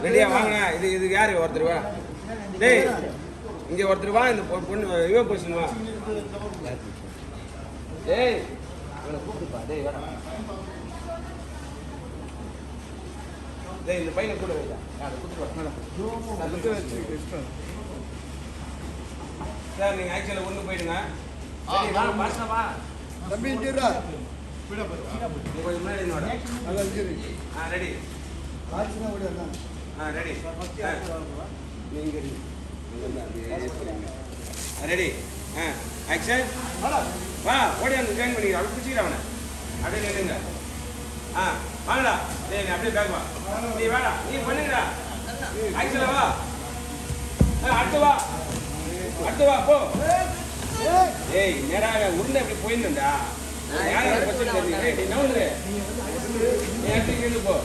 ரெடியா வாங்கண்ணா. இது யாரு ஒருத்தர் வா. டேய் இங்க ஒருத்தர் வா. இந்த பொண்ணு இவன் பொசிஷன் வா. டேய் இவனை கூப்பிடுப்பா. டேய் வேடா. டேய் இந்த பையனை கூட வைடா. அதை கூப்பிட்டு வா. சார் நீங்க ஆக்சுவலா ஒண்ணு போயிடுங்க. சரி வா பாஸ்டா வா. தம்பி இங்கடா. நீ கொஞ்சம் முன்னாடி நின்னோட. நல்லா இருக்கு. ரெடி. ஆச்சுனா ஓடியா. ரெடி. நீங்க ரெடி. ஆக்ஷன். வா ஓடி வந்து ஜாயின் பண்ணி அவளை பிடிச்சிக்கிற அவனை. அப்படியே நில்லுங்க. வாங்கடா. டேய் நீ அப்படியே பேக் வா. நீ வாடா. நீ பண்ணுங்கடா. ஆக்ஷன்ல வா. அடுத்து வா. அடுத்து வா போ. ஏய் நேரா உருண்டை அப்படி போயிருந்தா யாரை பத்தி தெரியுது. நீ நவுந்துரு. நீ அடுத்து கேளு போ.